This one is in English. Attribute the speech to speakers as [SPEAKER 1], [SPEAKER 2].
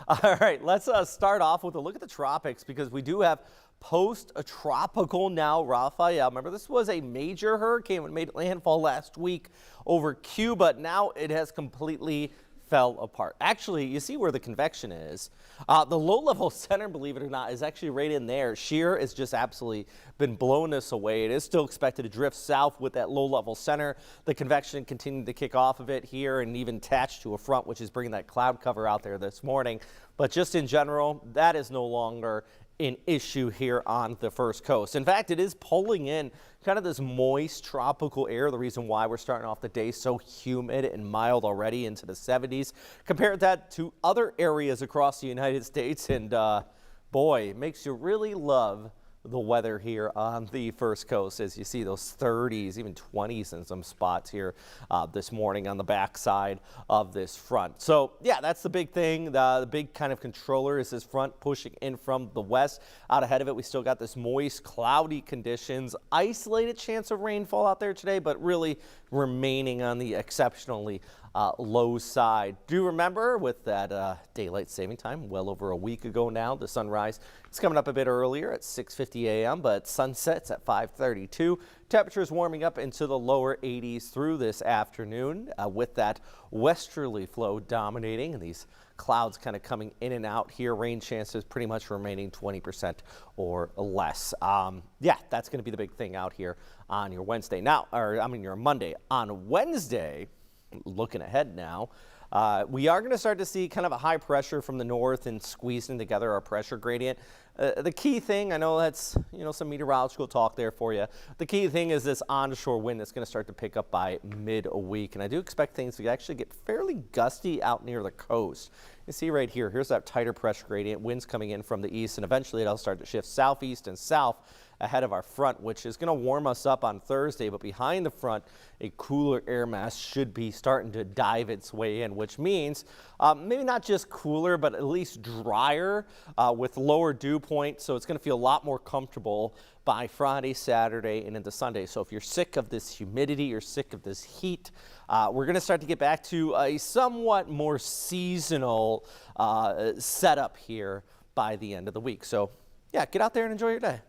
[SPEAKER 1] All right, let's start off with a look at the tropics because we do have post-tropical now Rafael. Remember, this was a major hurricane when it made landfall last week over Cuba. Now it has completely fell apart. Actually, you see where the convection is. The low-level center, believe it or not, is actually right in there. Shear has just absolutely been blowing this away. It is still expected to drift south with that low-level center. The convection continuing to kick off of it here and even attached to a front, which is bringing that cloud cover out there this morning. But just in general, that is no longer an issue here on the first coast. In fact, it is pulling in kind of this moist tropical air, the reason why we're starting off the day so humid and mild already into the 70s. Compare that to other areas across the United States, and boy, it makes you really love the weather here on the first coast as you see those 30s, even 20s in some spots here this morning on the backside of this front. So yeah, that's the big thing. The big kind of controller is this front pushing in from the west. Out ahead of it, we still got this moist, cloudy conditions, isolated chance of rainfall out there today, but really remaining on the exceptionally low side. Do remember with that daylight saving time well over a week ago now, the sunrise is coming up a bit earlier at 6:50 a.m. but sunsets at 5:32. Temperatures warming up into the lower 80s through this afternoon with that westerly flow dominating and these clouds kind of coming in and out here. Rain chances pretty much remaining 20% or less. Yeah, that's going to be the big thing out here on your Wednesday. Now, your Monday. On Wednesday, looking ahead now, we are going to start to see kind of a high pressure from the north and squeezing together our pressure gradient. The key thing, I know that's, some meteorological talk there for you. The key thing is this onshore wind that's going to start to pick up by mid-week. And I do expect things to actually get fairly gusty out near the coast. You see right here, here's that tighter pressure gradient, winds coming in from the east, and eventually it'll start to shift southeast and south ahead of our front, which is going to warm us up on Thursday. But behind the front, a cooler air mass should be starting to dive its way in, which means maybe not just cooler, but at least drier with lower dew point. So it's going to feel a lot more comfortable by Friday, Saturday, and into Sunday. So if you're sick of this humidity, you're sick of this heat, we're going to start to get back to a somewhat more seasonal setup here by the end of the week. So yeah, get out there and enjoy your day.